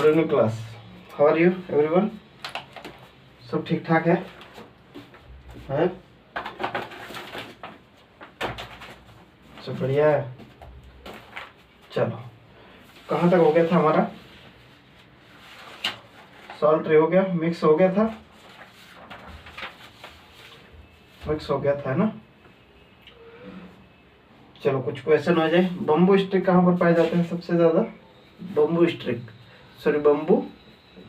Good evening class, how are you everyone? सब ठीक ठाक है? सब बढ़िया है। चलो, कहाँ तक हो गया था हमारा? सॉल्ट ट्रे हो गया, मिक्स हो गया था, मिक्स हो गया था ना। चलो कुछ क्वेश्चन हो जाए। बम्बू स्टिक कहाँ पर पाए जाते हैं सबसे ज्यादा? Bamboo stick, sorry bamboo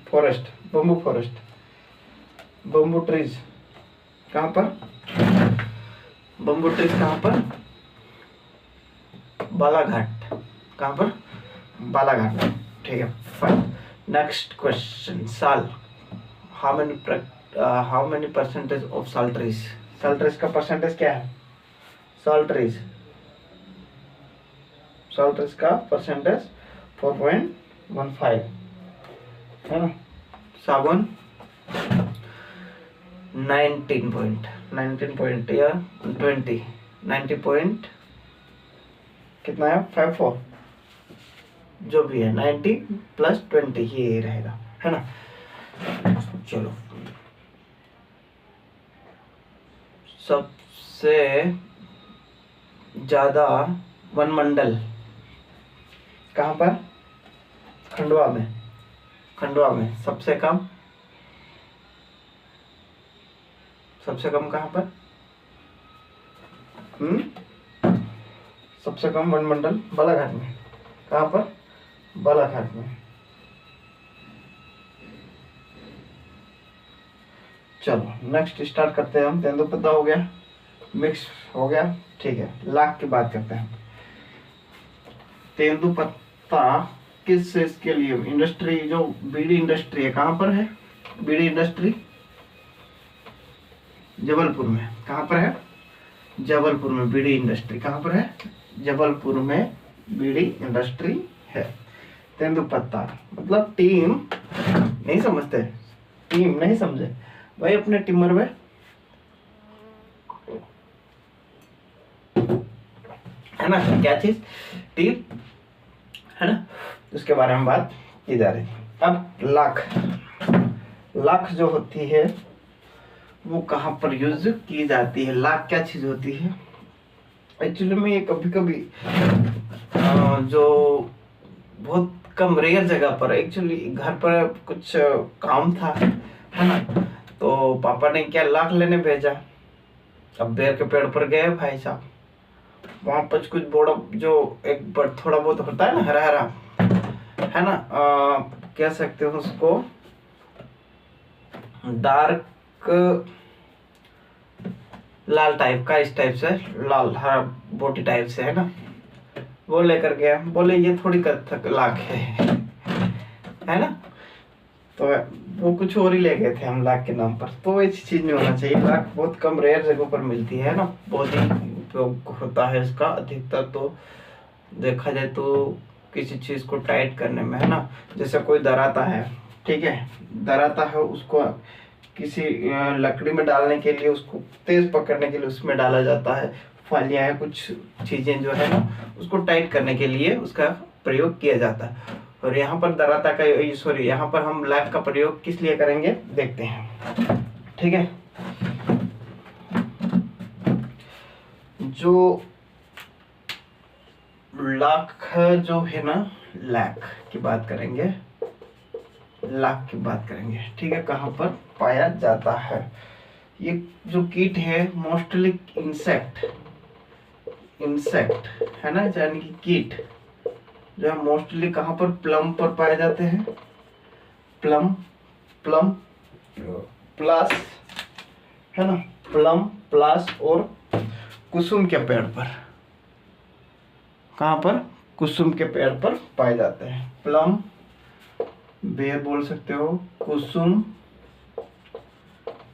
forest, bamboo forest, bamboo trees कहाँ पर? बम्बू ट्रीज कहाँ पर? बालाघाट। कहाँ पर? बालाघाट। ठीक है, फाइन। नेक्स्ट क्वेश्चन, साल। हाउ मेनी परसेंटेज ऑफ साल ट्रीज? साल ट्रीज का परसेंटेज क्या है? साल ट्रीज, साल ट्रीज का परसेंटेज 4.15 है ना। सागौन 19 पॉइंट या 20, 90 पॉइंट कितना है? 54, जो भी है 90 + 20 ये रहेगा, है ना। चलो, सबसे ज्यादा वनमंडल कहाँ पर? खंडवा में। खंडवा में सबसे कम, सबसे कम कहाँ पर? सबसे कम वनमंडल बालाघाट में। कहाँ पर? बालाघाट में। चलो नेक्स्ट स्टार्ट करते हैं हम। तेंदुपत्ता हो गया, मिक्स हो गया, ठीक है। लाख की बात करते हैं। तेंदुपत्ता किस इसके लिए? इंडस्ट्री, जो बीड़ी इंडस्ट्री है, कहाँ पर है बीड़ी इंडस्ट्री? जबलपुर में। कहाँ पर है? जबलपुर में बीड़ी इंडस्ट्री। कहाँ पर है? जबलपुर में बीड़ी इंडस्ट्री है। तेंदुपत्ता मतलब टीम, नहीं समझते? टीम नहीं समझे भाई, अपने टिमर में है ना, क्या चीज? टीम, है ना, उसके बारे में बात की जा रही है। अब लाख, लाख जो होती है वो कहाँ पर यूज की जाती है? लाख क्या चीज होती है एक्चुअली में? ये कभी कभी जो बहुत कम रेयर जगह पर, एक्चुअली घर पर कुछ काम था, है ना, तो पापा ने क्या लाख लेने भेजा। अब बेर के पेड़ पर गए भाई साहब, वहां पर कुछ बड़ा जो एक थोड़ा बहुत होता है ना, हरा हरा, है ना, कह सकते हो उसको डार्क लाल टाइप का, इस टाइप से लाल हरा बोटी टाइप से, है ना, वो लेकर गया। बोले ये थोड़ी कत्थक लाख है ना, तो वो कुछ और ही ले गए थे हम लाख के नाम पर। तो ऐसी चीज नहीं होना चाहिए। लाख बहुत कम रेयर जगहों पर मिलती है ना, बहुत ही उपयोग होता है इसका अधिकतर। तो देखा जाए तो किसी चीज को टाइट करने में, है ना, जैसे कोई दराता है, ठीक है, दराता है, उसको किसी लकड़ी में डालने के लिए, उसको तेज पकड़ने के लिए उसमें डाला जाता है। फालियां है, कुछ चीजें जो है ना, उसको टाइट करने के लिए उसका प्रयोग किया जाता है। और यहाँ पर दराता का, सॉरी, यहाँ पर हम लाख का प्रयोग किस लिए करेंगे देखते हैं, ठीक है। जो लाख जो है ना, लाख की बात करेंगे, लाख की बात करेंगे, ठीक है। कहाँ पर पाया जाता है? ये जो कीट है मोस्टली इंसेक्ट, इंसेक्ट है ना, यानी कि कीट जो है मोस्टली कहाँ पर? प्लम पर पाए जाते हैं। प्लम, प्लम प्लस, है ना, प्लम प्लस और कुसुम के पेड़ पर। कहाँ पर? कुसुम के पेड़ पर पाए जाते हैं। प्लम, बेर बोल सकते हो, कुसुम,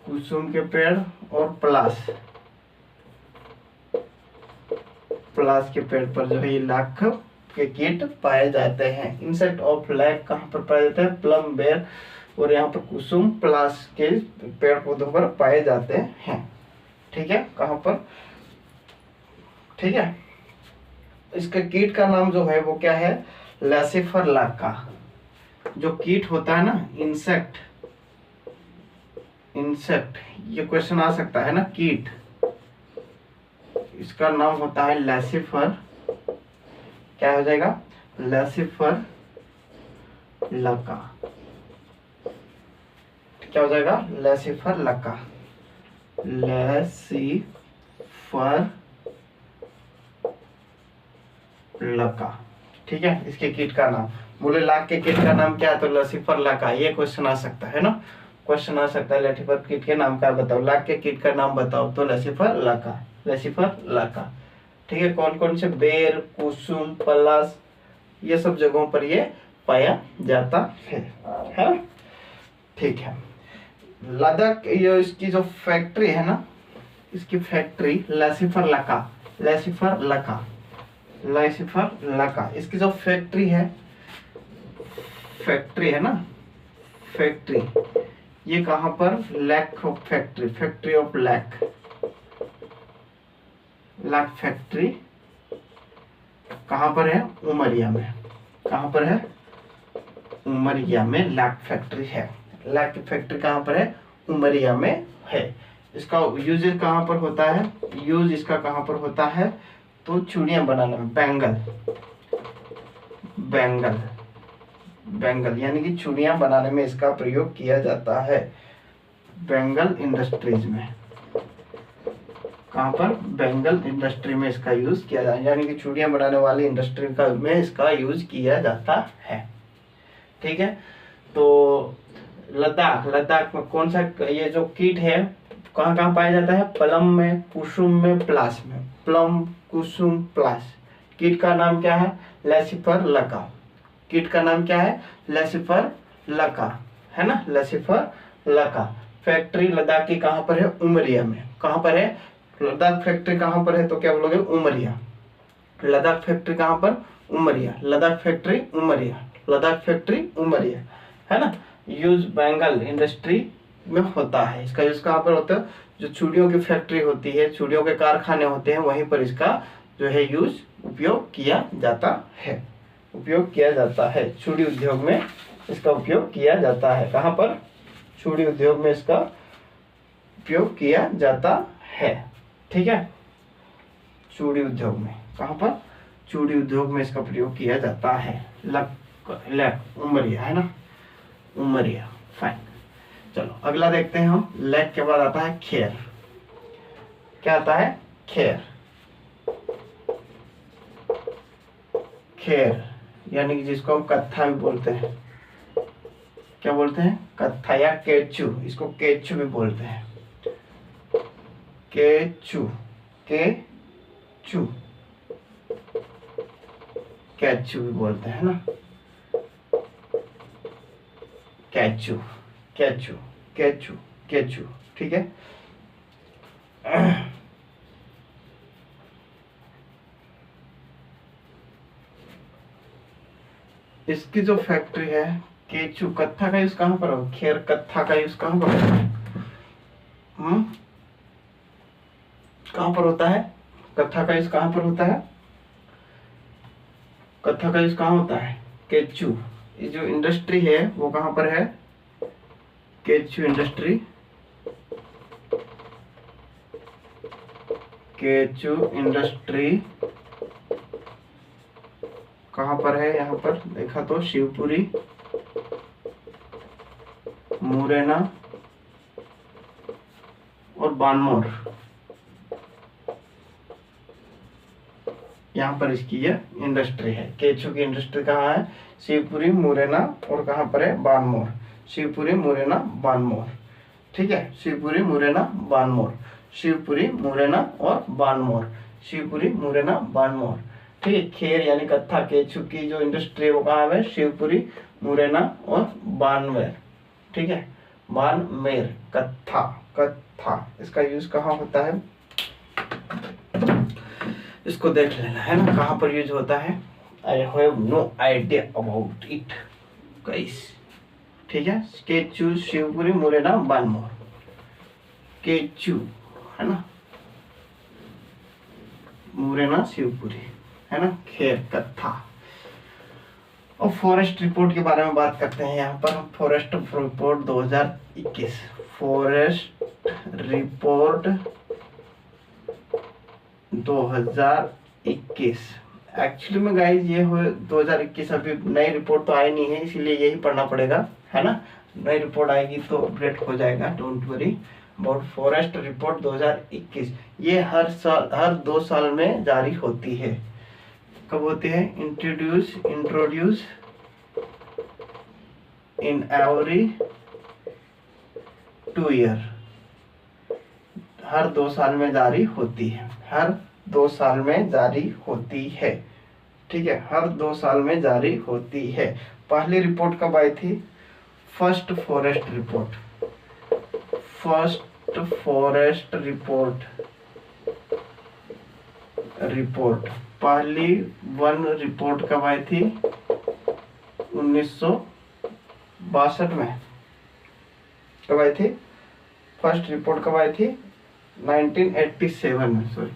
कुसुम के पेड़ और प्लास, प्लास के पेड़ पर जो है ये लाख के कीट पाए जाते हैं। इंसेक्ट ऑफ लाख कहाँ पर पाए जाते हैं? प्लम, बेर और यहाँ पर कुसुम, प्लास के पेड़ पौधों पर पाए जाते हैं, ठीक है। कहाँ पर? ठीक है। इसका कीट का नाम जो है वो क्या है? लैसिफर लाका, जो कीट होता है ना, इंसेक्ट, इंसेक्ट, ये क्वेश्चन आ सकता है ना, कीट, इसका नाम होता है लैसिफर। क्या हो जाएगा? लैसिफर लका। क्या हो जाएगा? लैसिफर लका, लैसिफर लका। ठीक है, इसके कीट का नाम, बोले लाख के कीट का नाम क्या है, तो लैसिफर लका। ये क्वेश्चन आ सकता है ना, क्वेश्चन आ सकता है, लैसिफर कीट के नाम क्या बताओ, लाख के कीट का नाम बताओ, तो लैसिफर लका, लैसिफर लका। ठीक है, कौन कौन से, बेर, कुसुम, पलास, ये सब जगहों पर ये पाया जाता है ना? ठीक है, लद्दाख, ये इसकी जो फैक्ट्री है ना, इसकी फैक्ट्री लैसिफर लका, लैसिफर लका, लैसिफर लका, इसकी जो फैक्ट्री है, फैक्ट्री है ना, फैक्ट्री, ये कहां पर, lac factory, factory of lac, lac factory कहां पर है? उमरिया में। कहां पर है? उमरिया में लैक फैक्ट्री है। लैक फैक्ट्री कहां पर है? उमरिया में है। इसका यूज कहां पर होता है? यूज इसका कहां पर होता है? तो चूड़ियां बनाने में, बैंगल, बैंगल, बैंगल यानी कि चूड़ियां बनाने में इसका प्रयोग किया जाता है, बैंगल इंडस्ट्रीज में। कहां पर? बैंगल इंडस्ट्री में इसका यूज किया जाता है, यानी कि चूड़ियां बनाने वाली इंडस्ट्री का में इसका यूज किया जाता है। ठीक है, तो लद्दाख, लद्दाख में कौन सा ये जो कीट है कहाँ कहाँ पाया जाता है? प्लम में, कुसुम में, प्लास में। प्लम, कुसुम, प्लास। कीट का नाम क्या है? लैसिफर लका। कीट का नाम क्या है? लैसिफर लका, है ना, लैसिफर लका। फैक्ट्री लद्दाख की कहाँ पर है? उमरिया में। कहाँ पर है? लद्दाख फैक्ट्री कहाँ पर है? तो क्या बोलोगे? उमरिया। लद्दाख फैक्ट्री कहाँ पर? उमरिया। लद्दाख फैक्ट्री उमरिया, लद्दाख फैक्ट्री उमरिया, है ना। यूज बैंगल इंडस्ट्री में होता है। इसका यूज कहाँ पर होता है? जो चूड़ियों की फैक्ट्री होती है, चूड़ियों के कारखाने होते हैं, वहीं पर इसका जो है यूज, उपयोग किया जाता है, उपयोग किया जाता है। चूड़ी उद्योग में इसका उपयोग किया जाता है। कहाँ पर? चूड़ी उद्योग में इसका उपयोग किया जाता है। ठीक है, चूड़ी उद्योग में। कहाँ पर? चूड़ी उद्योग में इसका प्रयोग किया जाता है। लक उमरिया, है ना, उमरिया। फाइन, चलो अगला देखते हैं हम। लैक के बाद आता है खेर। क्या आता है? खेर। खेर यानी कि जिसको हम कत्था भी बोलते हैं। क्या बोलते हैं? कत्था या केचू, इसको केचू भी बोलते हैं। केचू, केचू, कैचू भी बोलते हैं ना, कैचू, कैचू, कैचू, कैचू। ठीक है, इसकी जो फैक्ट्री है केचू, कत्था का यूज कहां पर हो? खेर कत्था का यूज कहां पर होता है? कहां पर होता है? कत्था का यूज कहां पर होता है? कत्था का यूज कहां होता है? केचू। ये जो इंडस्ट्री है वो कहां पर है? केचू इंडस्ट्री, केचू इंडस्ट्री कहां पर है? यहाँ पर देखा तो शिवपुरी, मुरैना और बानमोर, यहाँ पर इसकी ये इंडस्ट्री है। केचू की इंडस्ट्री कहाँ है? शिवपुरी, मुरैना और कहाँ पर है? बानमोर। शिवपुरी, मुरैना, बानमोर। ठीक है, शिवपुरी, मुरैना, बानमोर, शिवपुरी, मुरैना और बानमोर, शिवपुरी, मुरैना, बानमोर। ठीक है, खेर यानी कत्था, केचू की जो इंडस्ट्री है वो कहाँ है? शिवपुरी, मुरैना और बानमेर। ठीक है, बानमेर, कत्था, कत्था। इसका यूज कहाँ होता है? इसको देख लेना है ना, कहाँ पर यूज होता है। I have no idea about it guys. ठीक है, केचू, शिवपुरी, मुरैना, बानमोर। केचू, है ना, मुरैना, शिवपुरी, है ना, खेर, कत्था। और फॉरेस्ट रिपोर्ट के बारे में बात करते हैं यहाँ पर हम। Forest report 2021, forest report 2021। Actually में गाइज ये हो 2021, अभी नई रिपोर्ट तो आई नहीं है, इसीलिए यही पढ़ना पड़ेगा, है ना। नई रिपोर्ट आएगी तो अपडेट हो जाएगा, don't worry about forest report 2021। ये हर 2 साल में जारी होती है। कब होती है? Introduce in every 2 year. हर 2 साल में जारी होती है, हर 2 साल में जारी होती है, ठीक है, हर 2 साल में जारी होती है। पहली रिपोर्ट कब आई थी? फर्स्ट फॉरेस्ट रिपोर्ट पहली वन रिपोर्ट कब आई थी? 1962 में। कब आई थी? फर्स्ट रिपोर्ट कब आई थी? 1987 में, सॉरी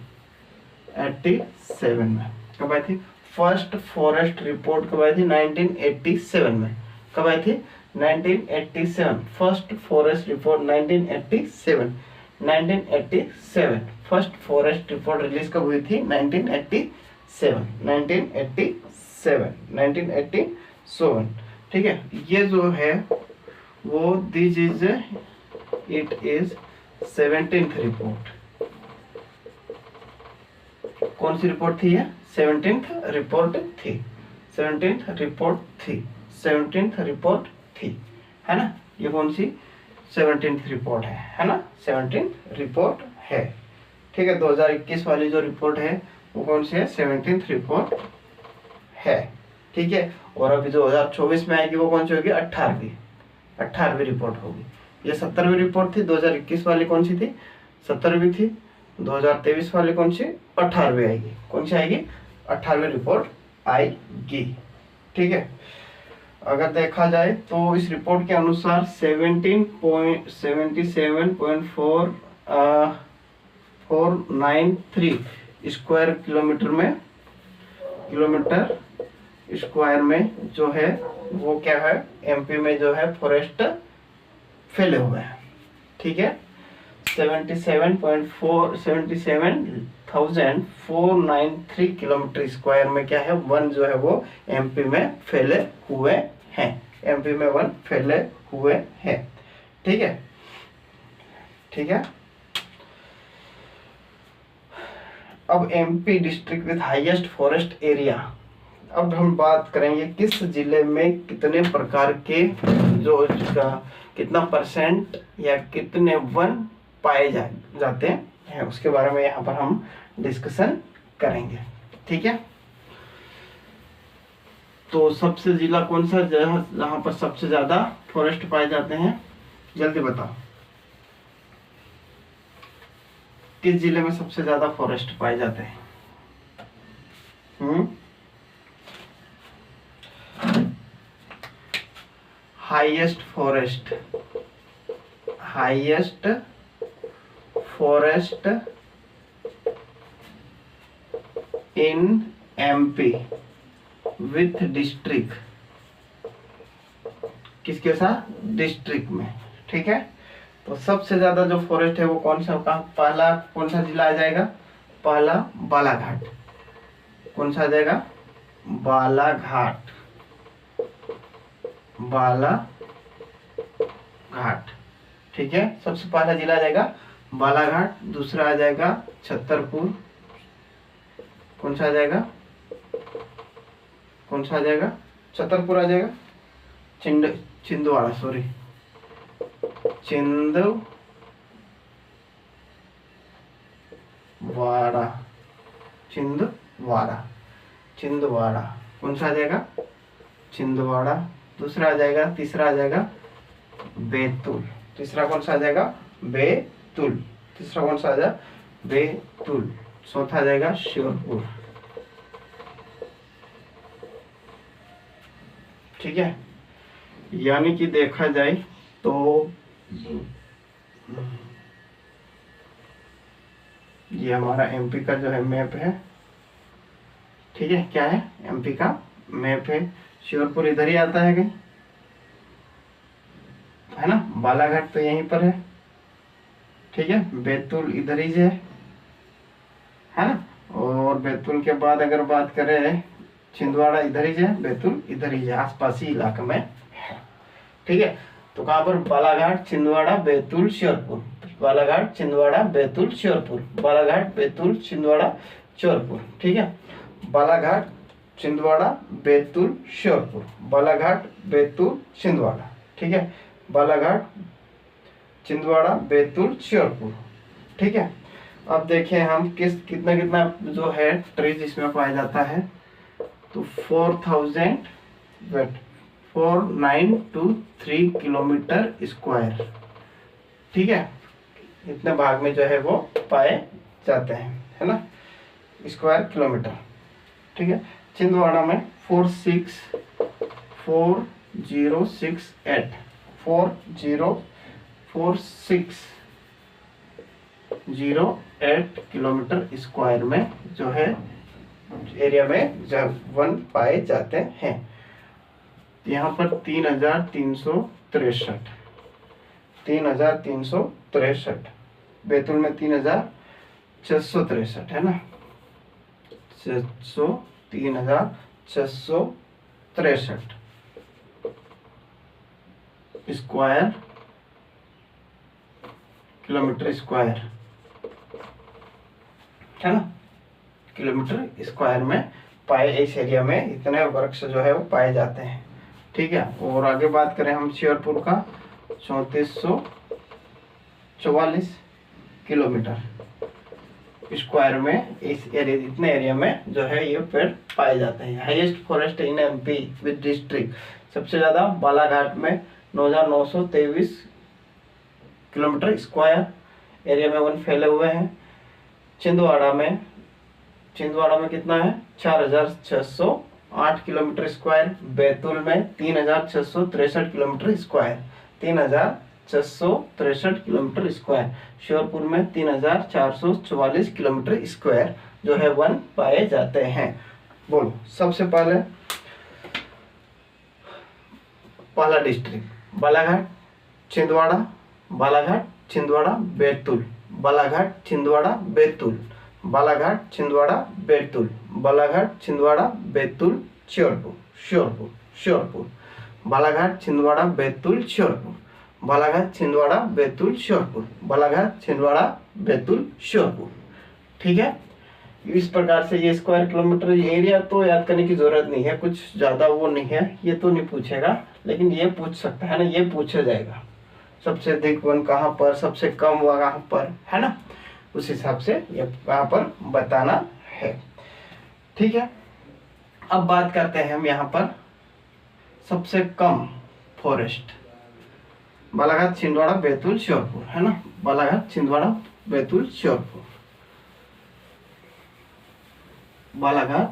87 में। कब आई थी? फर्स्ट फॉरेस्ट रिपोर्ट कब आई थी? 1987 में। कब आई थी? 1987। First forest report 1987। First forest report release कब हुई थी? 1987। ठीक है, ये जो है वो this is it is 17th report. कौन सी रिपोर्ट थी ये? 17th रिपोर्ट थी। 17th रिपोर्ट थी, है ना। ये कौन सी? 17th रिपोर्ट है ना। 17th रिपोर्ट है, ठीक है। 2021 वाली जो रिपोर्ट है वो कौन सी है? 17th रिपोर्ट है, ठीक है। और अभी 2024 में आएगी वो कौन सी होगी? 18वीं रिपोर्ट होगी। ये 17वीं रिपोर्ट थी। 2021 वाली कौन सी थी? 17वीं थी। 2023 वाली कौन सी? 18वीं आएगी। कौन सी आएगी? 18वीं रिपोर्ट आएगी, ठीक है। अगर देखा जाए तो इस रिपोर्ट के अनुसार 17.493 स्क्वायर किलोमीटर स्क्वायर में जो है वो क्या है? एमपी में जो है फॉरेस्ट फैले हुए हैं, ठीक है। 77,493 किलोमीटर स्क्वायर में क्या है? वन जो है वो एमपी में फैले हुए हैं। एमपी में वन फैले हुए हैं, ठीक है, ठीक है। अब MP district with highest forest area. अब हम बात करेंगे किस जिले में कितने प्रकार के जो कितना परसेंट या कितने वन पाए जाते हैं, उसके बारे में यहाँ पर हम डिस्कशन करेंगे, ठीक है। तो सबसे जिला कौन सा जहाँ पर सबसे ज्यादा फॉरेस्ट पाए जाते हैं? जल्दी बताओ, किस जिले में सबसे ज्यादा फॉरेस्ट पाए जाते हैं? Highest forest in MP with district, किसके साथ? डिस्ट्रिक्ट में, ठीक है। तो सबसे ज्यादा जो फॉरेस्ट है वो कौन सा का? पहला कौन सा जिला आ जाएगा? पहला बालाघाट। कौन सा आ जाएगा? बालाघाट, ठीक है। सबसे पहला जिला आ जाएगा बालाघाट। दूसरा आ जाएगा छतरपुर। कौन सा आ जाएगा? छतरपुर आ जाएगा। छिंदवाड़ा, सॉरी छिंदवाड़ा। कौन सा आ जाएगा? छिंदवाड़ा। दूसरा आ जाएगा, तीसरा आ जाएगा बैतूल। तीसरा कौन सा आ जाएगा? बैतूल। तीसरा कौन सा आ जाएगा? बैतूल। चौथा आ जाएगा श्योरपुर, ठीक है। यानी कि देखा जाए तो ये हमारा एमपी का जो है मैप है, ठीक है। क्या है? एमपी का मैप है। श्योरपुर इधर ही आता है कहीं, है ना। बालाघाट तो यहीं पर है, ठीक है। बैतूल इधर ही है ना। और बैतूल के बाद अगर बात करें छिंदवाड़ा इधर ही है, बैतूल इधर ही है, आसपास ही इलाके में है, ठीक है। तो कहाँ पर? बालाघाट, छिंदवाड़ा, बैतूल, श्योरपुर। बालाघाट, छिंदवाड़ा, बैतूल, श्योरपुर। बालाघाट, बैतूल, छिंदवाड़ा, श्योरपुर, ठीक है। बालाघाट, छिंदवाड़ा, बैतूल, श्योरपुर। बालाघाट, बैतूल, छिंदवाड़ा, ठीक है। बालाघाट, छिंदवाड़ा, बैतूल, श्योरपुर, ठीक है। अब देखें हम कितना कितना जो है ट्रीज इसमें पाया जाता है। तो 4923 किलोमीटर स्क्वायर, ठीक है। इतने भाग में जो है वो पाए जाते हैं, है ना, स्क्वायर किलोमीटर, ठीक है। छिंदवाड़ा में 404608 किलोमीटर स्क्वायर में जो है एरिया में जब वन पाए जाते हैं। यहाँ पर 3363, बैतूल में 3663, है ना, 3663 स्क्वायर किलोमीटर स्क्वायर, है ना, किलोमीटर स्क्वायर में पाए, इस एरिया में इतने वृक्ष जो है वो पाए जाते हैं, ठीक है। और आगे बात करें हम श्योरपुर का, 3444 किलोमीटर स्क्वायर में, इस एरिया, इतने एरिया में जो है ये पेड़ पाए जाते हैं। Highest forest in MP with district, सबसे ज़्यादा बालाघाट में 9923 किलोमीटर स्क्वायर एरिया में वन फैले हुए हैं। छिंदवाड़ा में कितना है? 4608 किलोमीटर स्क्वायर। बैतूल में 3663 किलोमीटर स्क्वायर, 3663 किलोमीटर स्क्वायर। श्योरपुर में 3444 किलोमीटर स्क्वायर जो है वन पाए जाते हैं। बोलो, सबसे पहला डिस्ट्रिक्ट बालाघाट, छिंदवाड़ा, बालाघाट, छिंदवाड़ा, बैतूल, बालाघाट, छिंदवाड़ा, बैतूल, बालाघाट, छिंदवाड़ा, बैतूल, बालाघाट, छिंदवाड़ा, बैतूल, श्योरपुर, बालाघाट, छिंदवाड़ा, बैतूल, श्योरपुर, बालाघाट, छिंदवाड़ा, बैतूल, श्योरपुर, बालाघाट, छिंदवाड़ा, बैतूल, श्योरपुर, ठीक है। इस प्रकार से ये स्क्वायर किलोमीटर एरिया तो याद करने की जरूरत नहीं है, कुछ ज्यादा वो नहीं है, ये तो नहीं पूछेगा, लेकिन ये पूछ सकता है ना, ये पूछा जाएगा सबसे अधिक वन कहाँ पर, सबसे कम वन कहाँ पर, है ना, उस हिसाब से ये कहाँ पर बताना है, ठीक है। अब बात करते हैं हम यहाँ पर सबसे कम फॉरेस्ट, बालाघाट, छिंदवाड़ा, बैतूल, श्योरपुर, है ना, बालाघाट, छिंदवाड़ा, बैतूल, श्योरपुर, बालाघाट,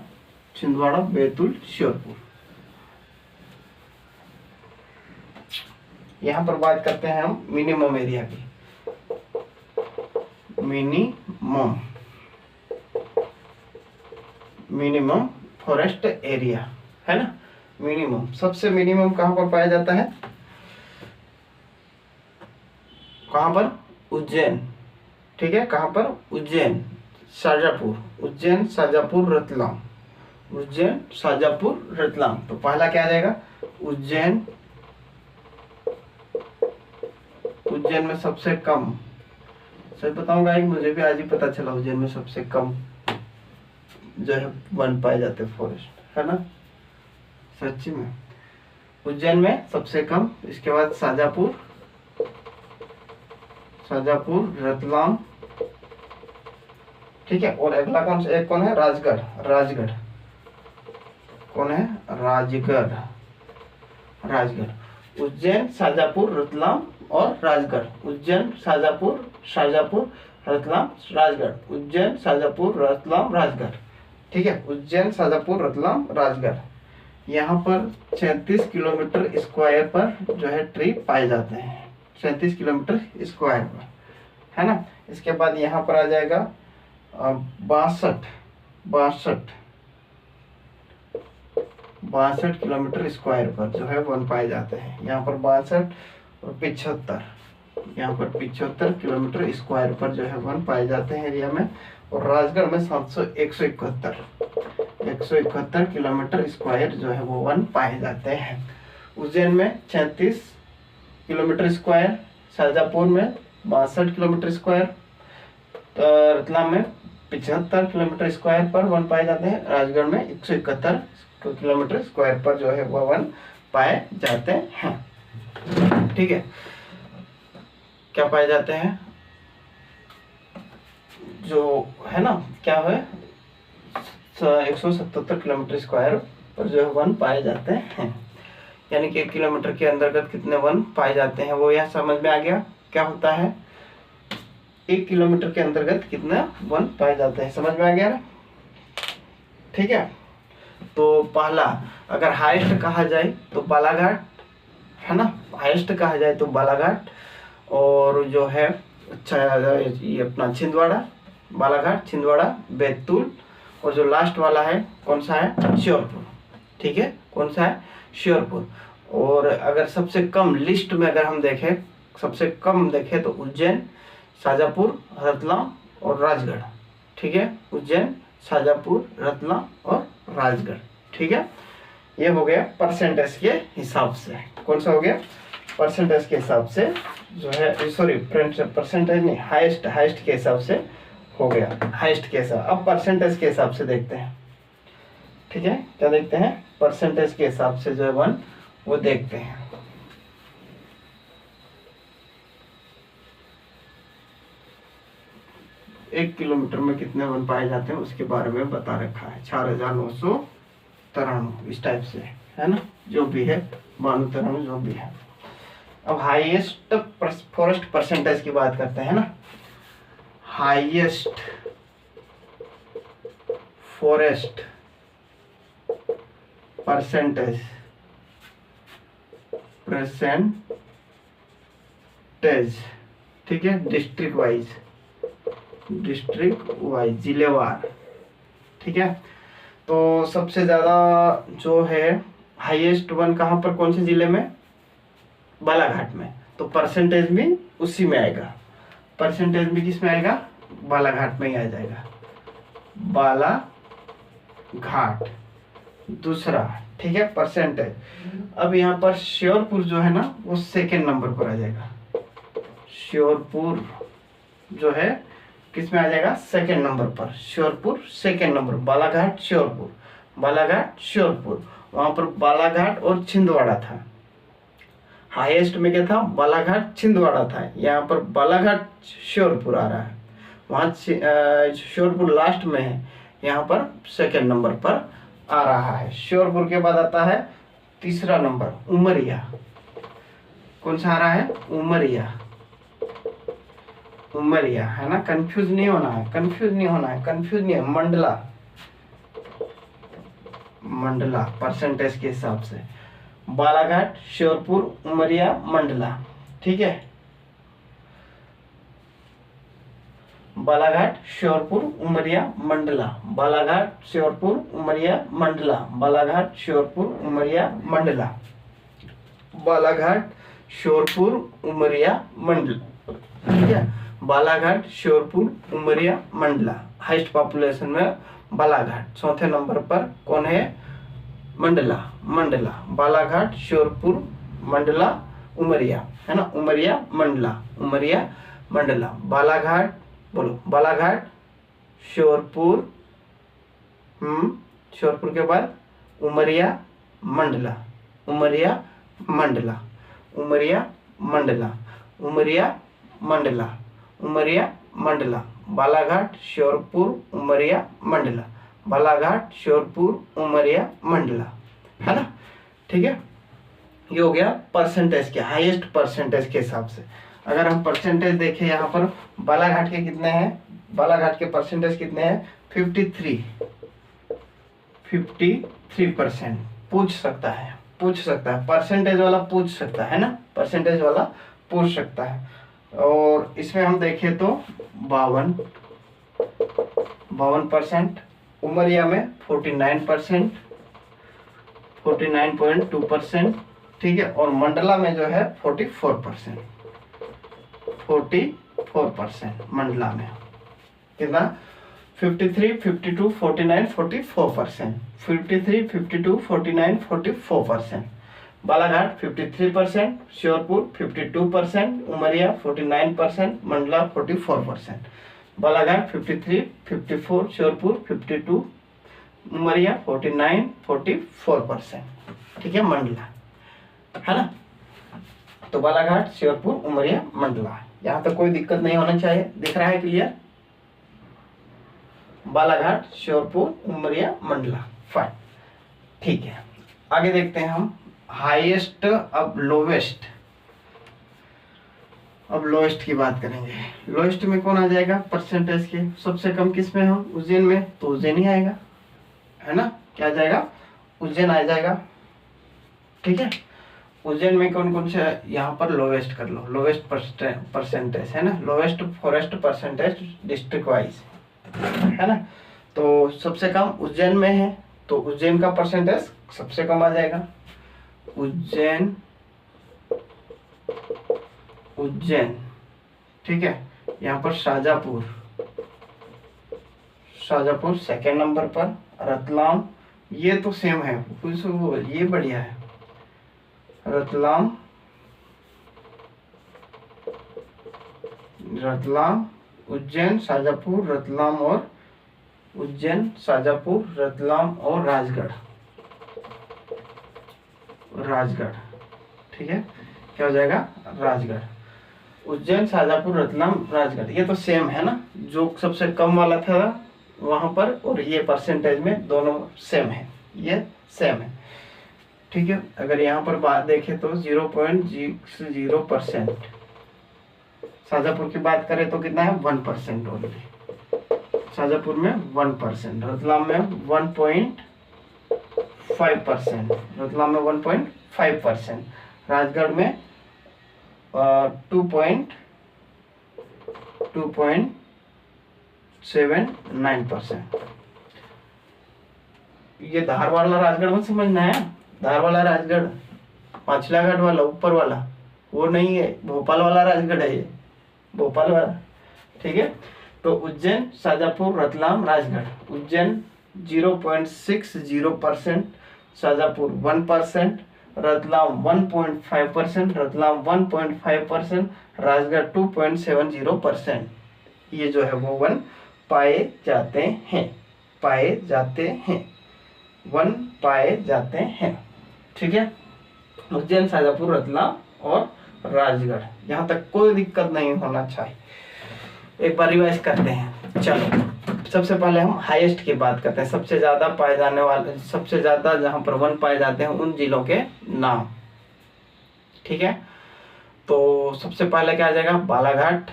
छिंदवाड़ा, बैतूल, श्योरपुर। यहाँ पर बात करते हैं हम मिनिमम एरिया की, मिनिमम फॉरेस्ट एरिया, है ना, मिनिमम, सबसे मिनिमम कहाँ पर पाया जाता है? कहाँ पर? उज्जैन, ठीक है, कहाँ पर? उज्जैन, शाजापुर, उज्जैन, शाजापुर, रतलाम, उज्जैन, शाजापुर, रतलाम। तो पहला क्या आ जाएगा? उज्जैन, उज्जैन में सबसे कम, सही बताऊंगा, मुझे भी आज ही पता चला, उज्जैन में सबसे कम जो है वन पाए जाते हैं फॉरेस्ट, है ना, सच्ची में उज्जैन में सबसे कम। इसके बाद शाजापुर, रतलाम, ठीक है। और अगला कौन सा, एक कौन है? राजगढ़, कौन है? राजगढ़, उज्जैन, शाजापुर, रतलाम और राजगढ़, उज्जैन, शाजापुर, रतलाम, राजगढ़, उज्जैन, शाजापुर, रतलाम, राजगढ़, ठीक है, उज्जैन, शाजापुर, रतलाम, राजगढ़। यहाँ पर 37 किलोमीटर स्क्वायर पर जो है ट्री पाए जाते हैं, 37 किलोमीटर स्क्वायर पर, है ना। इसके बाद यहाँ पर आ जाएगा 62 62 किलोमीटर स्क्वायर पर जो है वन पाए जाते हैं। यहाँ पर 62 और 75, यहाँ पर 75 किलोमीटर स्क्वायर पर जो है वन पाए जाते हैं एरिया में। और राजगढ़ में 171 किलोमीटर स्क्वायर जो है वो वन पाए जाते हैं। उज्जैन में 36 किलोमीटर स्क्वायर, शाजापुर में 62 किलोमीटर स्क्वायर, रतलाम में 75 किलोमीटर स्क्वायर पर वन पाए जाते हैं। राजगढ़ में 171 किलोमीटर स्क्वायर पर जो है वह वन पाए जाते हैं। ठीक है, क्या पाए जाते हैं जो है ना, क्या है 177 किलोमीटर स्क्वायर पर जो है वन पाए जाते हैं। यानी कि 1 किलोमीटर के अंतर्गत कितने वन पाए जाते हैं वो यह समझ में आ गया। क्या होता है 1 किलोमीटर के अंतर्गत कितना वन पाए जाते हैं, समझ में आ गया ना। ठीक है, तो पहला अगर हाईएस्ट कहा जाए तो बालाघाट है ना, हाईएस्ट कहा जाए तो बालाघाट, और जो है अच्छा ये अपना छिंदवाड़ा, बालाघाट, छिंदवाड़ा, बैतूल, और जो लास्ट वाला है कौन सा है, श्योरपुर। ठीक है, कौन सा है, श्योरपुर। और अगर सबसे कम लिस्ट में अगर हम देखें, सबसे कम देखें तो उज्जैन, शाजापुर, रतलाम और राजगढ़। ठीक है, उज्जैन, शाजापुर, रतलाम और राजगढ़। ठीक है, ये हो गया परसेंटेज के हिसाब से। कौन सा हो गया, परसेंटेज के हिसाब से जो है, सॉरी परसेंटेज नहीं, हाईएस्ट के हिसाब से हो गया, हाईएस्ट के हिसाब। अब परसेंटेज के हिसाब से देखते हैं। ठीक है, क्या देखते हैं, परसेंटेज के हिसाब से जो है वन वो देखते हैं। एक किलोमीटर में कितने वन पाए जाते हैं उसके बारे में बता रखा है, 4993 इस टाइप से है ना, जो भी है 9293 जो भी है। अब हाईएस्ट फॉरेस्ट परसेंटेज की बात करते हैं ना। हाईएस्ट फॉरेस्ट परसेंटेज ठीक है, डिस्ट्रिक्ट वाइज, जिलेवार। ठीक है, तो सबसे ज्यादा जो है हाईएस्ट वन कहाँ पर, कौन से जिले में, बालाघाट में। तो परसेंटेज भी उसी में आएगा, परसेंटेज भी किस में आएगा, बालाघाट में ही आ जाएगा, बालाघाट दूसरा। ठीक है, परसेंटेज। अब यहाँ पर श्योरपुर जो है ना वो सेकेंड नंबर पर आ जाएगा, श्योरपुर जो है किस में आ जाएगा, सेकेंड नंबर पर, श्योरपुर सेकेंड नंबर, बालाघाट श्योरपुर, बालाघाट श्योरपुर। वहां पर बालाघाट और छिंदवाड़ा था, हाईएस्ट में क्या था, बालाघाट छिंदवाड़ा था, यहाँ पर बालाघाट श्योरपुर आ रहा है, वहाँ श्योरपुर लास्ट में है, यहाँ पर सेकेंड नंबर पर आ रहा है। श्योरपुर के बाद आता है तीसरा नंबर उमरिया। कौन सा आ रहा है, उमरिया, उमरिया है ना, कंफ्यूज नहीं होना है, कंफ्यूज नहीं है, मंडला परसेंटेज के हिसाब से, बालाघाट, श्योरपुर, उमरिया, मंडला। ठीक है, बालाघाट, श्योरपुर, उमरिया, मंडला, बालाघाट, श्योरपुर, उमरिया, मंडला, बालाघाट, श्योरपुर, उमरिया, मंडला, बालाघाट, श्योरपुर, उमरिया, मंडला। ठीक है, बालाघाट, श्योरपुर, उमरिया, मंडला। हाईएस्ट पॉपुलेशन में बालाघाट, चौथे नंबर पर कौन है, मंडला, बालाघाट, श्योरपुर, मंडला, उमरिया है ना, उमरिया, मंडला, बालाघाट, बोलो बालाघाट, श्योरपुर, श्योरपुर के बाद उमरिया, मंडला, बालाघाट, श्योरपुर, उमरिया, मंडला, बालाघाट, श्योरपुर, उमरिया, मंडला, है ना। ठीक है, ये हो गया परसेंटेज के, हाईएस्ट परसेंटेज के हिसाब से। अगर हम परसेंटेज देखें यहाँ पर बालाघाट के कितने हैं, बालाघाट के परसेंटेज कितने हैं, 53%। पूछ सकता है परसेंटेज वाला, पूछ सकता है ना, परसेंटेज वाला पूछ सकता है। और इसमें हम देखें तो 52%, उमरिया में 49%, 49.2%, ठीक है। और मंडला में जो है 44%, 44% मंडला में कितना 53, 52, 49, 44%, 53, 52, 49, 44%। बालाघाट 53%, श्योरपुर 52%, उमरिया 49%, मंडला 44%। बालाघाट 53, 54, श्योरपुर 52, उमरिया 49, 44%, ठीक है। मंडला है ना। तो बालाघाट, श्योरपुर, उमरिया, मंडला, यहाँ तक कोई दिक्कत नहीं होना चाहिए। दिख रहा है क्लियर? बालाघाट, श्योरपुर, उमरिया, मंडला, फाइन, ठीक है। आगे देखते हैं हम हाईएस्ट, अब लोवेस्ट। अब लोएस्ट की बात करेंगे। लोएस्ट में कौन आ जाएगा परसेंटेज के? सबसे कम किस में हो? उज्जैन में, तो उज्जैन ही आएगा, है ना। क्या आ जाएगा? उज्जैन आ जाएगा, ठीक है। उज्जैन में कौन कौन से? यहाँ पर लोवेस्ट कर लो, लोवेस्ट परसेंटेज है ना, lowest forest percentage district wise, है ना। तो सबसे कम उज्जैन में है, तो उज्जैन का परसेंटेज सबसे कम आ जाएगा। उज्जैन, उज्जैन, ठीक है। यहाँ पर शाजापुर, शाजापुर सेकेंड नंबर पर। रतलाम, ये तो सेम है, ये बढ़िया है। रतलाम, रतलाम, उज्जैन, शाजापुर, रतलाम और उज्जैन, शाजापुर, रतलाम और राजगढ़, राजगढ़, ठीक है। क्या हो जाएगा? राजगढ़, उज्जैन, शाजापुर, रतलाम, राजगढ़, ये तो सेम है ना। जो सबसे कम वाला था वहां पर और ये परसेंटेज में दोनों सेम है, ये सेम है, ठीक है। अगर यहाँ पर बात देखें तो 0.0% शाजापुर की बात करें तो कितना है? 1% ओनली। शाजापुर में 1%, रतलाम में 1.5%, रतलाम में 1.5%, राजगढ़ में 2.79%। ये धार वाला राजगढ़ में समझना है, धार वाला राजगढ़, माछला घाट वाला ऊपर वाला वो नहीं है, भोपाल वाला राजगढ़ है ये, भोपाल वाला, ठीक है। तो उज्जैन, शाजापुर, रतलाम, राजगढ़। उज्जैन 0.60%, शाजापुर 1%, रतलाम 1.5%, रतलाम 1.5%, राजगढ़ 2.70%। ये जो है वो 1 पाए जाते हैं, पाए जाते हैं, 1 पाए जाते हैं, ठीक है। उज्जैन, शाजापुर, रतलाम और राजगढ़, यहाँ तक कोई दिक्कत नहीं होना चाहिए। एक बार रिवाइज करते हैं, चलो। सबसे पहले हम हाईएस्ट की बात करते हैं, सबसे ज्यादा पाए जाने वाले, सबसे ज्यादा जहां पर 1 पाए जाते हैं उन जिलों के नाम, ठीक है। तो सबसे पहले क्या आ जाएगा? बालाघाट,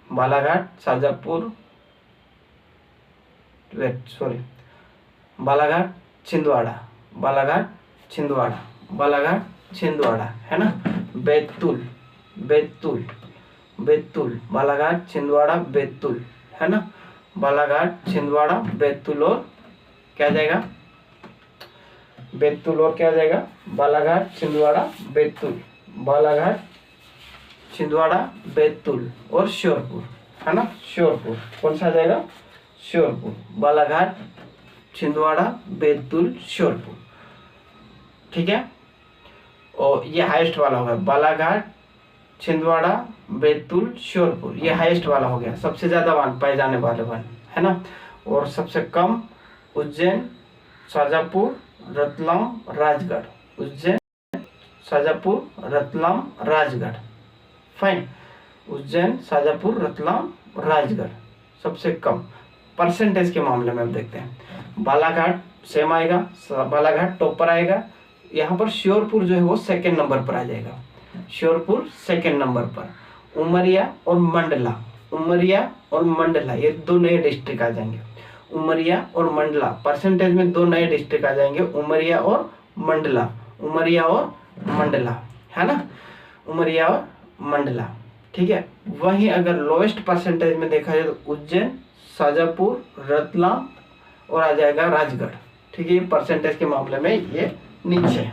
बालाघाट, शाजापुर, सॉरी, बालाघाट, छिंदवाड़ा, बालाघाट, छिंदवाड़ा, बालाघाट, छिंदवाड़ा, है ना। बैतूल, बैतूल, बैतूल, बालाघाट, छिंदवाड़ा, बैतूल, है ना। बालाघाट, छिंदवाड़ा, बैतूल और क्या जाएगा? बैतूल और क्या जाएगा? बालाघाट, छिंदवाड़ा, बैतूल, बालाघाट, छिंदवाड़ा, बैतूल और श्योरपुर, है ना। श्योरपुर कौन सा जाएगा? श्योरपुर, बालाघाट, छिंदवाड़ा, बैतूल, श्योरपुर, ठीक है। और ये हाईएस्ट वाला होगा, बालाघाट, छिंदवाड़ा, बैतूल, श्योरपुर, ये हाईएस्ट वाला हो गया, सबसे ज्यादा वन पाए जाने वाले वन, है ना। और सबसे कम उज्जैन, शाजापुर, रतलाम, राजगढ़, उज्जैन, शाजापुर, रतलाम, राजगढ़, फाइन। उज्जैन, शाजापुर, रतलाम, राजगढ़ सबसे कम परसेंटेज के मामले में। अब देखते हैं बालाघाट सेम आएगा, बालाघाट टॉप पर आएगा। यहाँ पर श्योरपुर जो है वो सेकंड नंबर पर आ जाएगा, श्योरपुर सेकंड नंबर पर। उमरिया और मंडला, उमरिया और मंडला ये दो नए डिस्ट्रिक्ट आ जाएंगे। उमरिया और मंडला परसेंटेज में दो नए डिस्ट्रिक्ट आ जाएंगे, उमरिया और मंडला, उमरिया और मंडला, है ना, उमरिया और मंडला, ठीक है। वहीं अगर लोएस्ट परसेंटेज में देखा जाए तो उज्जैन, शाजापुर, रतलाम और आ जाएगा राजगढ़, ठीक है। परसेंटेज के मामले में ये नीचे।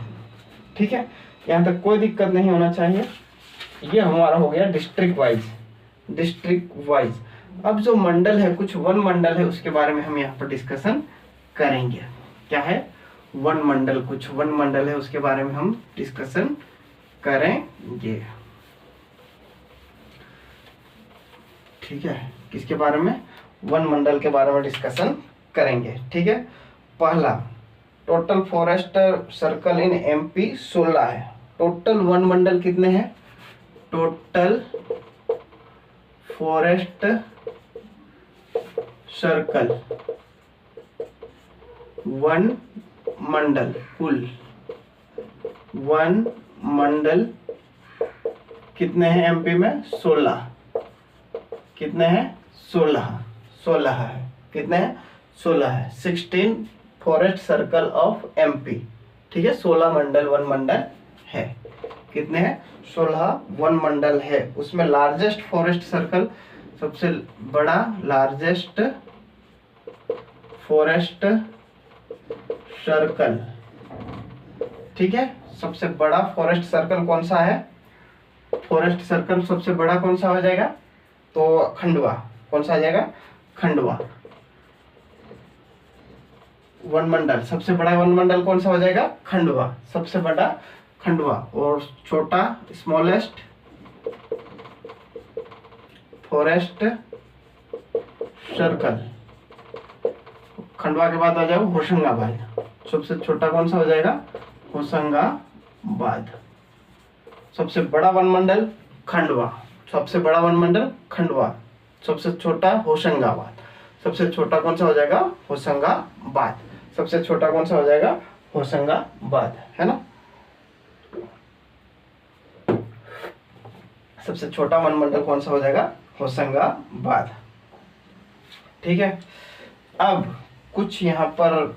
ठीक है, यहाँ तक कोई दिक्कत नहीं होना चाहिए। ये हमारा हो गया डिस्ट्रिक्ट वाइज। डिस्ट्रिक्ट वाइज अब जो मंडल है, कुछ वन मंडल है, उसके बारे में हम यहाँ पर डिस्कशन करेंगे। क्या है? वन मंडल। कुछ वन मंडल है, उसके बारे में हम डिस्कशन करेंगे। ठीक है, किसके बारे में? वन मंडल के बारे में डिस्कशन करेंगे। ठीक है, पहला, total forest circle in MP 16 है। टोटल वन मंडल कितने हैं? टोटल फॉरेस्ट सर्कल वन मंडल, कुल वन मंडल कितने हैं एमपी में? 16। कितने हैं? 16। 16 है। कितने हैं? 16 है। 16 फॉरेस्ट सर्कल ऑफ एमपी। ठीक है, 16 मंडल वन मंडल है। कितने हैं? 16 वन मंडल है। उसमें लार्जेस्ट फॉरेस्ट सर्कल, सबसे बड़ा लार्जेस्ट फॉरेस्ट सर्कल, ठीक है, सबसे बड़ा फॉरेस्ट सर्कल कौन सा है? फॉरेस्ट सर्कल सबसे बड़ा कौन सा हो जाएगा? तो खंडवा। कौन सा आ जाएगा? खंडवा। वन मंडल, सबसे बड़ा वन मंडल कौन सा हो जाएगा? खंडवा। सबसे बड़ा खंडवा। और छोटा स्मॉलेस्ट फॉरेस्ट सर्कल, खंडवा के बाद आ जाएगा होशंगाबाद। सबसे छोटा कौन सा हो जाएगा? होशंगाबाद। सबसे बड़ा वन मंडल खंडवा। सबसे बड़ा वन मंडल खंडवा। सबसे छोटा होशंगाबाद। सबसे छोटा कौन सा हो जाएगा? होशंगाबाद। सबसे छोटा कौन सा हो जाएगा? होशंगाबाद, है ना। सबसे छोटा वन मंडल कौन सा हो जाएगा? होशंगाबाद। ठीक है, अब कुछ यहाँ पर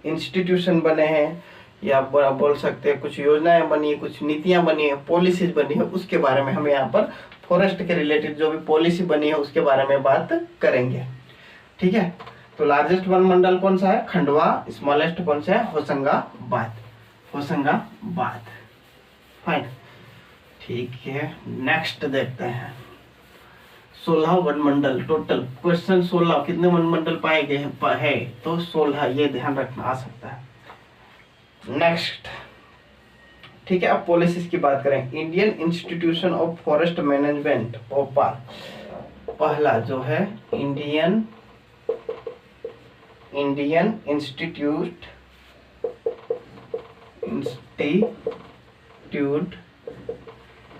इंस्टीट्यूशन बने हैं, या बोल सकते हैं कुछ योजनाएं बनी है, कुछ नीतियां बनी है, पॉलिसीज बनी है, उसके बारे में हम यहाँ पर फॉरेस्ट के रिलेटेड जो भी पॉलिसी बनी है उसके बारे में बात करेंगे। ठीक है, तो लार्जेस्ट वन मंडल कौन सा है? खंडवा। स्मॉलेस्ट कौन सा है? होशंगाबाद। होशंगाबाद, फाइन। ठीक है, नेक्स्ट देखते हैं। 16 वन मंडल टोटल। क्वेश्चन 16 कितने वन मंडल पाए गए है? तो 16, ये ध्यान रखना आ सकता है। नेक्स्ट, ठीक है, अब पॉलिसीज की बात करें। Indian institution of forest management Bhopal. पहला जो है Indian institute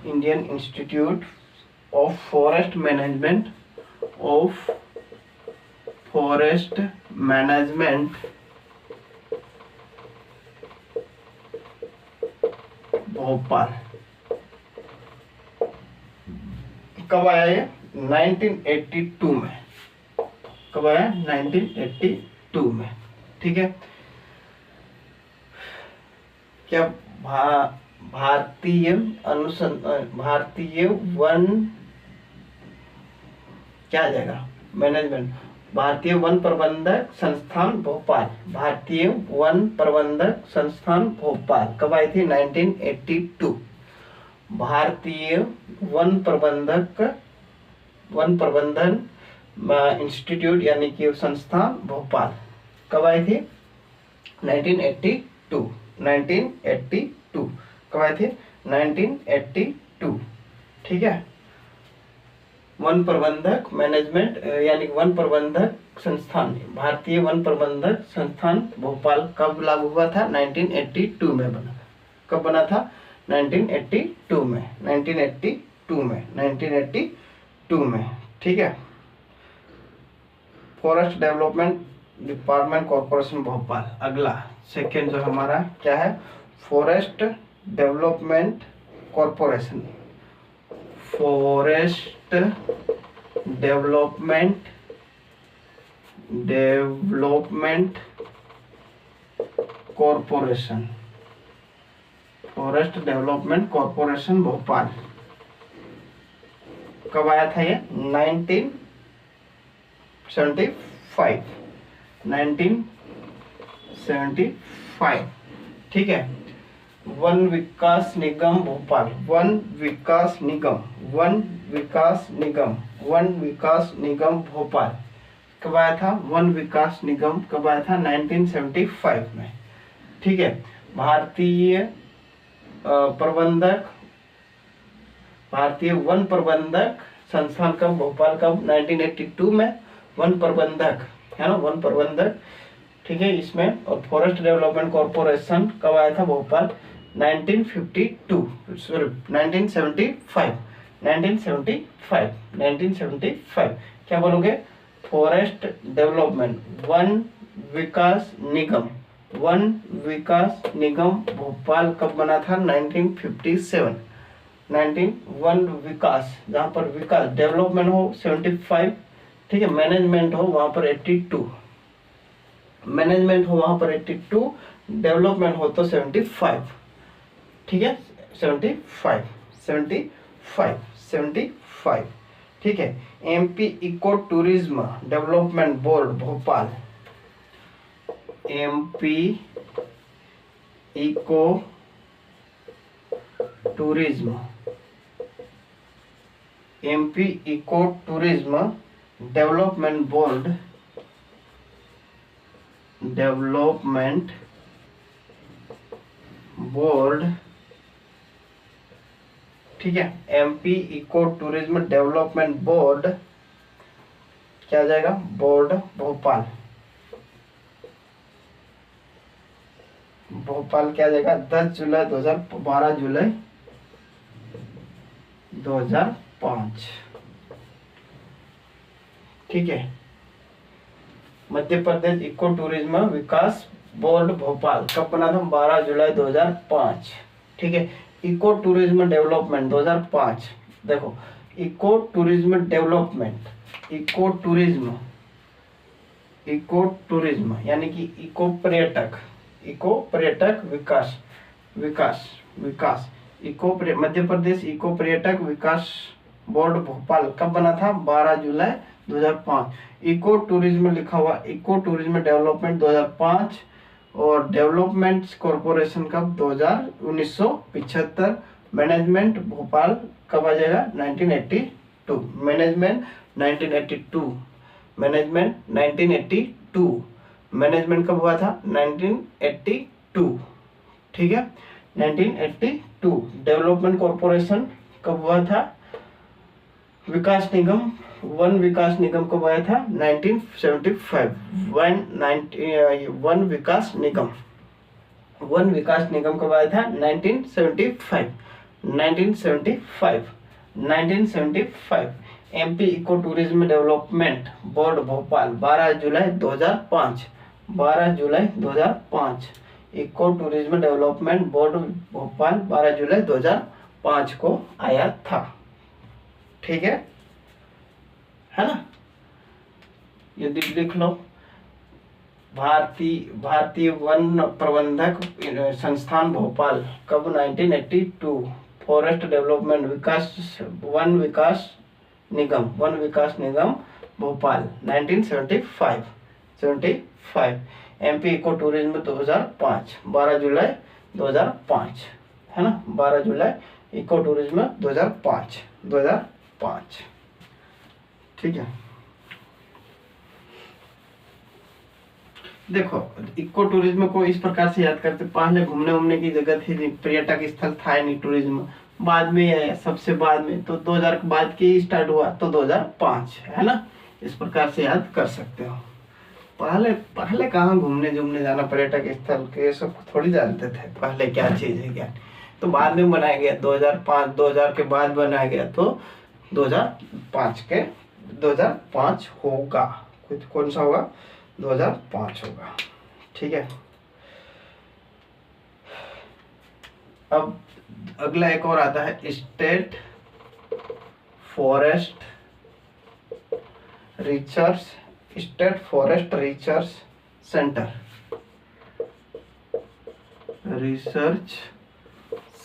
Indian institute of forest management Bhopal. कब आया ये? 1982 में। कब आया? 1982 में। ठीक है, क्या भारतीय वन, क्या आ जाएगा? मैनेजमेंट, भारतीय वन प्रबंधक संस्थान भोपाल। भारतीय वन प्रबंधक संस्थान भोपाल कब आई थी? 1982। भारतीय वन प्रबंधन इंस्टीट्यूट यानी कि संस्थान भोपाल कब आई थी? 1982। 1982 कब आई थी? 1982। ठीक है, वन प्रबंधक मैनेजमेंट यानी वन प्रबंधक संस्थान, भारतीय वन प्रबंधक संस्थान भोपाल कब लागू हुआ था? 1982 में बना। कब बना था? 1982 में। 1982 में। ठीक है, forest development department corporation Bhopal. अगला सेकेंड जो हमारा क्या है? Forest development corporation. Forest development corporation. Forest development corporation Bhopal कब आया था ये? 1975। 1975 1975, ठीक है। वन विकास निगम भोपाल, वन विकास निगम, वन विकास निगम, वन विकास निगम भोपाल कब आया था? वन विकास निगम कब आया था? 1975 में, ठीक है। भारतीय प्रबंधक, भारतीय वन प्रबंधक संस्थान कब? भोपाल कब? 1982 में। वन प्रबंधक है ना, वन प्रबंधक, ठीक है इसमें। और फॉरेस्ट डेवलपमेंट कॉर्पोरेशन कब आया था? भोपाल 1952, सॉरी 1975, 1975, 1975। क्या बोलोगे? फॉरेस्ट डेवलपमेंट, वन विकास निगम, वन विकास निगम भोपाल कब बना था? 1957, 19 वन विकास, जहाँ पर विकास डेवलपमेंट हो 75, ठीक है, मैनेजमेंट हो वहाँ पर 82, मैनेजमेंट हो वहाँ पर 82, डेवलपमेंट हो तो 75, ठीक है, 75, 75, 75, ठीक है। MP eco tourism development board Bhopal, MP eco tourism, MP eco tourism development board, development board, ठीक है। MP eco tourism development board क्या आ जाएगा? बोर्ड भोपाल, भोपाल क्या आ जाएगा? 10 जुलाई 2000, 12 जुलाई 2005, ठीक है। मध्य प्रदेश इको टूरिज्म विकास बोर्ड भोपाल कब बना था? 12 जुलाई 2005, ठीक है। इको टूरिज्म डेवलपमेंट 2005, देखो eco tourism development, eco tourism, eco tourism यानी कि इको पर्यटक, इको पर्यटक विकास, विकास, विकास, इको मध्य प्रदेश इको पर्यटक विकास बोर्ड भोपाल कब बना था? 12 जुलाई 2005। इको टूरिज्म लिखा हुआ, इको टूरिज्म डेवलपमेंट 2005, और डेवलपमेंट कॉर्पोरेशन कब? 1975। मैनेजमेंट भोपाल कब आ जाएगा? 1982, मैनेजमेंट 1982, मैनेजमेंट 1982, मैनेजमेंट कब हुआ था? 1982, ठीक है, 1982। डेवलपमेंट कॉर्पोरेशन कब हुआ था? विकास निगम, वन विकास निगम कब आया था? 1975, वन विकास निगम, वन विकास निगम कब आया था? 1975, 1975, 1975। MP eco tourism development board Bhopal 12 जुलाई 2005, 12 जुलाई 2005। Eco tourism development board Bhopal 12 जुलाई 2005 को आया था, ठीक है ना। यदि लिख लो भारतीय वन प्रबंधक संस्थान भोपाल कब? 1982। फॉरेस्ट डेवलपमेंट विकास, वन विकास निगम, वन विकास निगम भोपाल 1975, 75। एमपी इको टूरिज्म 2005, 12 जुलाई 2005, है ना, 12 जुलाई इको टूरिज्म 2005, 2005, ठीक है। देखो इको टूरिज्म को इस प्रकार से याद करते, पहले घूमने उमने की जगह थी, पर्यटक स्थल था नहीं टूरिज्म, बाद में आया, सबसे बाद में, तो 2000 के बाद की स्टार्ट हुआ तो 2005, है ना, इस प्रकार से याद कर सकते हो। पहले पहले कहाँ घूमने घूमने जाना, पर्यटक स्थल के सब थोड़ी जानते थे पहले क्या चीज है क्या, तो बाद में बनाया गया 2005, 2000 के बाद बनाया गया, तो 2005 होगा, कौन सा होगा? 2005 होगा, ठीक है। अब अगला एक और आता है, state forest research, state forest research centre, research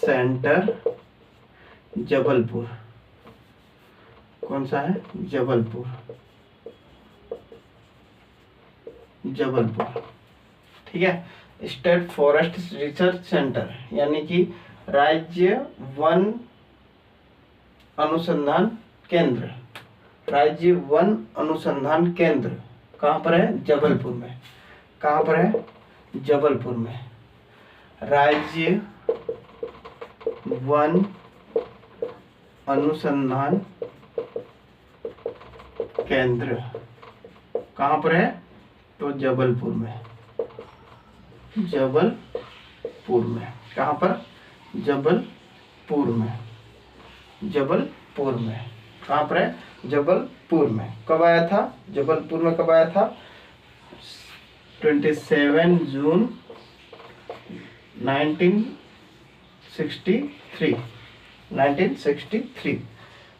centre Jabalpur, कौन सा है? जबलपुर, जबलपुर, ठीक है। स्टेट फॉरेस्ट रिसर्च सेंटर यानी कि राज्य वन अनुसंधान केंद्र, राज्य वन अनुसंधान केंद्र कहाँ पर है? जबलपुर में। कहाँ पर है? जबलपुर में। राज्य वन अनुसंधान केंद्र कहाँ पर है? तो जबलपुर में। जबलपुर में। कहाँ पर? जबलपुर में। जबलपुर में। कहाँ पर है? जबलपुर में। कब आया था? जबलपुर में कब आया था? 27 जून 1963।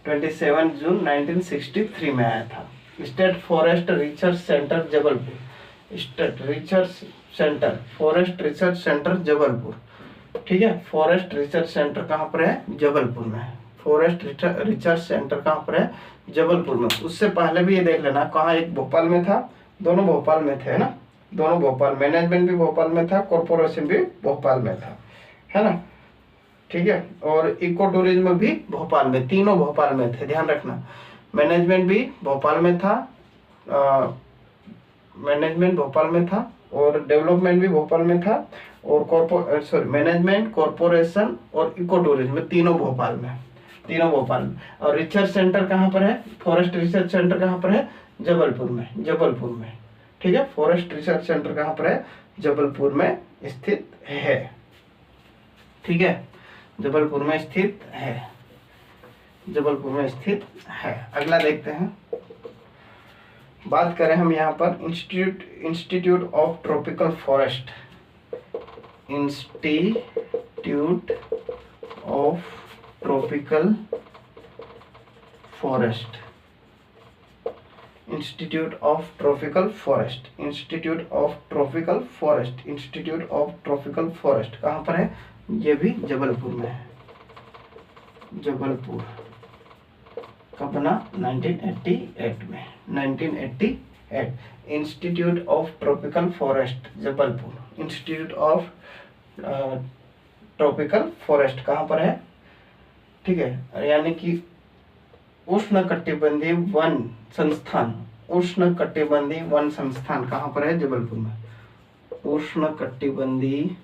27 जून 1963 में आया था। State forest research centre Jabalpur. State research centre, forest research centre Jabalpur. ठीक है, फॉरेस्ट रिसर्च सेंटर कहाँ पर है? जबलपुर में। फॉरेस्ट रिसर्च सेंटर कहाँ पर है? जबलपुर में। उससे पहले भी ये देख लेना, कहाँ एक भोपाल में था, दोनों भोपाल में थे, है ना, दोनों भोपाल। मैनेजमेंट भी भोपाल में था, कॉर्पोरेशन भी भोपाल में था, है ना। ठीक है, और इको टूरिज्म भी भोपाल में, तीनों भोपाल में थे, ध्यान रखना। मैनेजमेंट भी भोपाल में था, मैनेजमेंट भोपाल में था, और डेवलपमेंट भी भोपाल में था, और मैनेजमेंट, कॉर्पोरेशन और इको टूरिज्म तीनों भोपाल में, तीनों भोपाल में। और रिसर्च सेंटर कहाँ पर है? फॉरेस्ट रिसर्च सेंटर कहाँ पर है? जबलपुर में। जबलपुर में। ठीक है, फॉरेस्ट रिसर्च सेंटर कहाँ पर है? जबलपुर में स्थित है। ठीक है, जबलपुर में स्थित है। जबलपुर में स्थित है। अगला देखते हैं, बात करें हम यहाँ पर institute of tropical forest. Institute of tropical forest. Institute of tropical forest. Institute of tropical forest. Institute of tropical forest कहाँ पर है? ये भी जबलपुर में है। जबलपुर। कब बना? 1988 में। 1988। Institute of tropical forest Jabalpur. Institute of tropical forest कहाँ पर है? ठीक है, यानी कि उष्णकटिबंधीय वन संस्थान। उष्णकटिबंधीय वन संस्थान कहाँ पर है? जबलपुर में। उष्णकटिबंधीय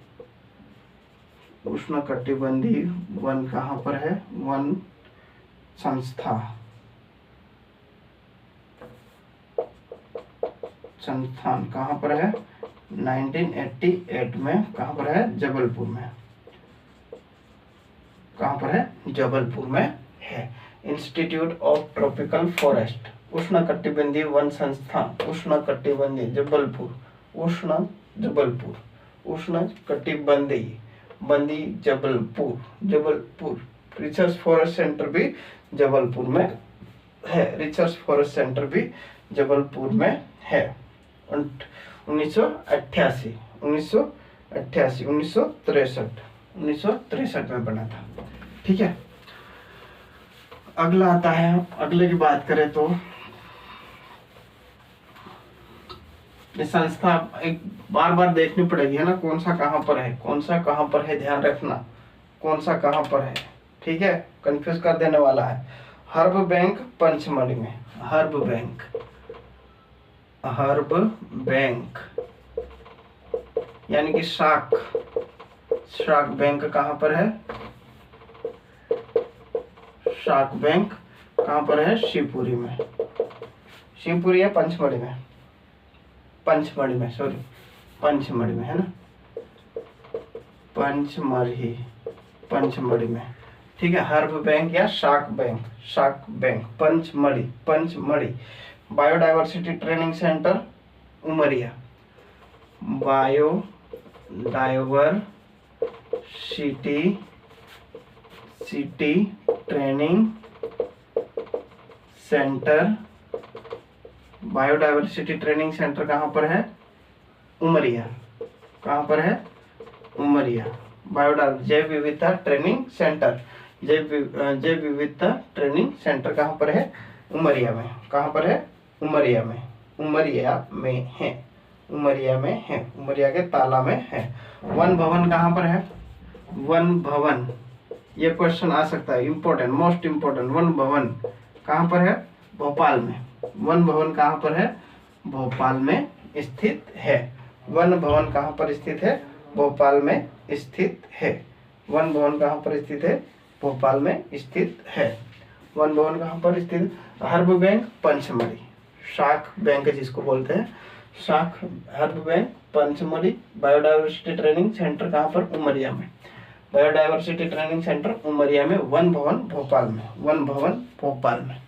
वन कहाँ पर है? वन संस्थान कहाँ पर है? 1988 में। कहाँ पर है? जबलपुर में। कहाँ पर है? जबलपुर में है। इंस्टीट्यूट ऑफ ट्रॉपिकल फॉरेस्ट, उष्णकटिबंधीय वन संस्थान, उष्णकटिबंधीय जबलपुर, उष्णकटिबंधीय बंदी Jabalpur. Jabalpur. Research forest centre भी जबलपुर में है। रिसर्च फॉरेस्ट सेंटर भी जबलपुर में है। 1963 में बना था। ठीक है, अगला आता है, अगले की बात करें तो ये संस्था एक बार बार देखनी पड़ेगी, है ना, कौन सा कहाँ पर है, कौन सा कहाँ पर है, ध्यान रखना कौन सा कहाँ पर है। ठीक है, कंफ्यूज कर देने वाला है। हर्ब बैंक पंचमढ़ी में। Herb bank. हर्ब बैंक यानी कि शाक बैंक कहाँ पर है? शाक बैंक कहाँ पर है? शिवपुरी में। शिवपुरी है पंचमढ़ी में? पंचमढ़ी में, सॉरी, पंचमढ़ी में, है ना, पंचमढ़ी में। ठीक है, हर्ब बैंक या शाक bank Pachmarhi. Biodiversity training centre Umaria. Biodiversity training centre. Biodiversity training centre कहाँ पर है? उमरिया। कहाँ पर है? उमरिया। जैव विविधता ट्रेनिंग सेंटर। जैव विविधता ट्रेनिंग सेंटर कहाँ पर है? उमरिया में। कहाँ पर है? उमरिया में। उमरिया में है। उमरिया में है, उमरिया के ताला में है। वन भवन कहाँ पर है? वन भवन, ये क्वेश्चन आ सकता है, इंपॉर्टेंट, मोस्ट इंपॉर्टेंट। वन भवन कहाँ पर है? भोपाल में। वन भवन कहाँ पर है? भोपाल में स्थित है। वन भवन कहाँ पर स्थित है? भोपाल में स्थित है। वन भवन कहाँ पर स्थित है? भोपाल में स्थित है। वन भवन कहाँ पर स्थित? हर्ब बैंक पंचमढ़ी, शाख बैंक जिसको बोलते हैं, शाख herb bank Pachmarhi. Biodiversity training centre कहाँ पर? उमरिया में। बायोडायवर्सिटी ट्रेनिंग सेंटर उमरिया में। वन भवन भोपाल में। वन भवन भोपाल में।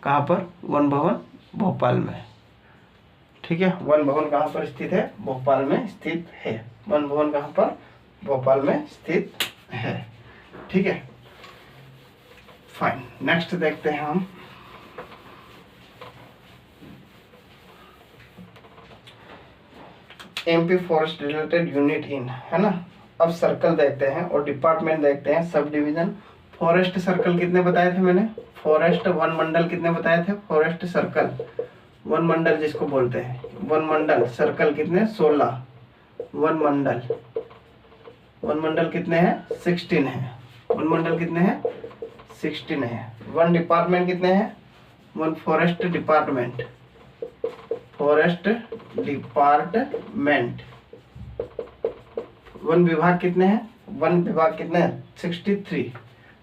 कहाँ पर? वन भवन भोपाल में। ठीक है, वन भवन कहाँ पर स्थित है? भोपाल में स्थित है। वन भवन कहाँ पर? भोपाल में स्थित है। ठीक है, फाइन। नेक्स्ट देखते हैं हम, MP forest related unit in, है ना। अब सर्कल देखते हैं और डिपार्टमेंट देखते हैं, सब डिवीजन। फॉरेस्ट सर्कल कितने बताए थे मैंने? फॉरेस्ट वन मंडल कितने बताए थे? फॉरेस्ट सर्कल वन मंडल जिसको बोलते हैं, वन मंडल सर्कल कितने? 16। वन मंडल, वन मंडल कितने हैं? 16 है। वन मंडल कितने हैं? 16 है। वन डिपार्टमेंट कितने हैं? One forest department, forest department. One विभाग कितने हैं? वन विभाग कितने हैं? 63।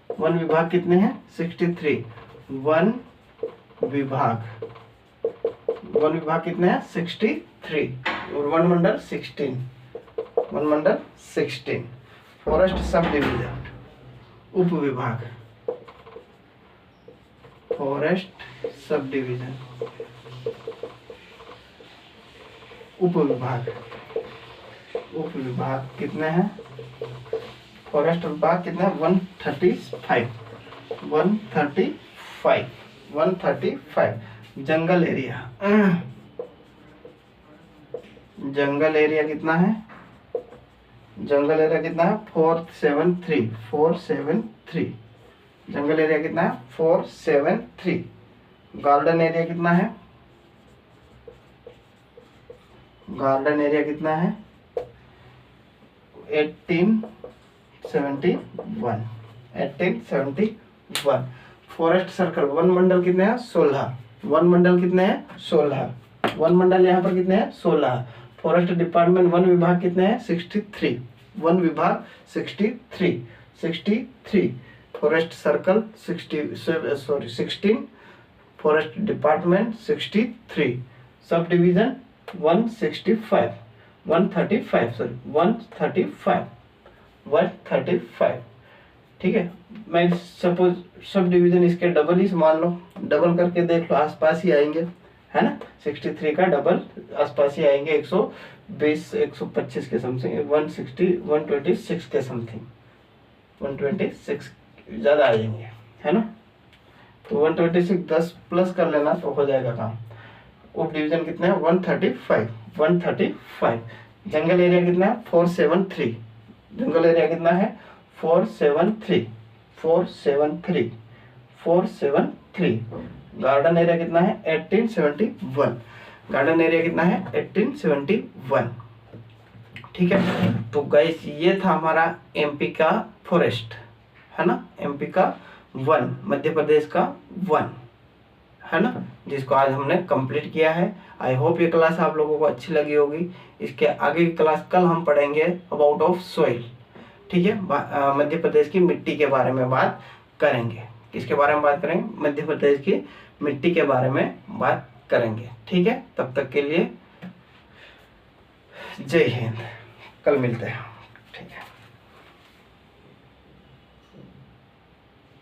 वन विभाग कितने हैं? 63। वन विभाग, वन विभाग कितने हैं? 63। और वन मंडल 16। वन मंडल 16। फॉरेस्ट सब डिवीजन, उप विभाग, फॉरेस्ट सब डिवीजन, उप विभाग। उप विभाग कितने हैं? फॉरेस्ट विभाग कितने हैं? 135। 135। 135। जंगल एरिया, जंगल एरिया कितना है? जंगल एरिया कितना है? 473। 473। जंगल एरिया कितना है? 473। गार्डन एरिया कितना है? गार्डन एरिया कितना है? 1871। 1871। फॉरेस्ट सर्कल वन मंडल कितने हैं? 16। वन मंडल कितने हैं? 16। वन मंडल यहाँ पर कितने हैं? 16। फॉरेस्ट डिपार्टमेंट वन विभाग कितने हैं? 63। वन विभाग 63। 63। Forest circle 16। Forest department 63। Sub division 165। 135 sorry 135। 135। ठीक है, मैं सपोज सब डिवीजन इसके डबल ही मान लो, डबल करके देख लो, आसपास ही आएंगे, है ना। 63 का डबल आसपास ही आएंगे, 120 125 के समथिंग, 160 126 के समथिंग, 126 ज़्यादा आ जाएंगे, है ना। तो 126 10 प्लस कर लेना तो हो जाएगा काम। उप डिवीजन कितने हैं? 135। 135। जंगल एरिया कितना है? 473। जंगल एरिया कितना है? 473। 473। 473। गार्डन एरिया कितना है? 1871। गार्डन एरिया कितना है? 1871। ठीक है, तो गाइस ये था हमारा एमपी का फॉरेस्ट, है ना, एमपी का वन, मध्य प्रदेश का वन, है ना, जिसको आज हमने कंप्लीट किया है। आई होप ये क्लास आप लोगों को अच्छी लगी होगी। इसके आगे की क्लास कल हम पढ़ेंगे अबाउट ऑफ सॉइल। ठीक है, मध्य प्रदेश की मिट्टी के बारे में बात करेंगे। किसके बारे में बात करेंगे? मध्य प्रदेश की मिट्टी के बारे में बात करेंगे। ठीक है, तब तक के लिए जय हिंद, कल मिलते हैं। ठीक है।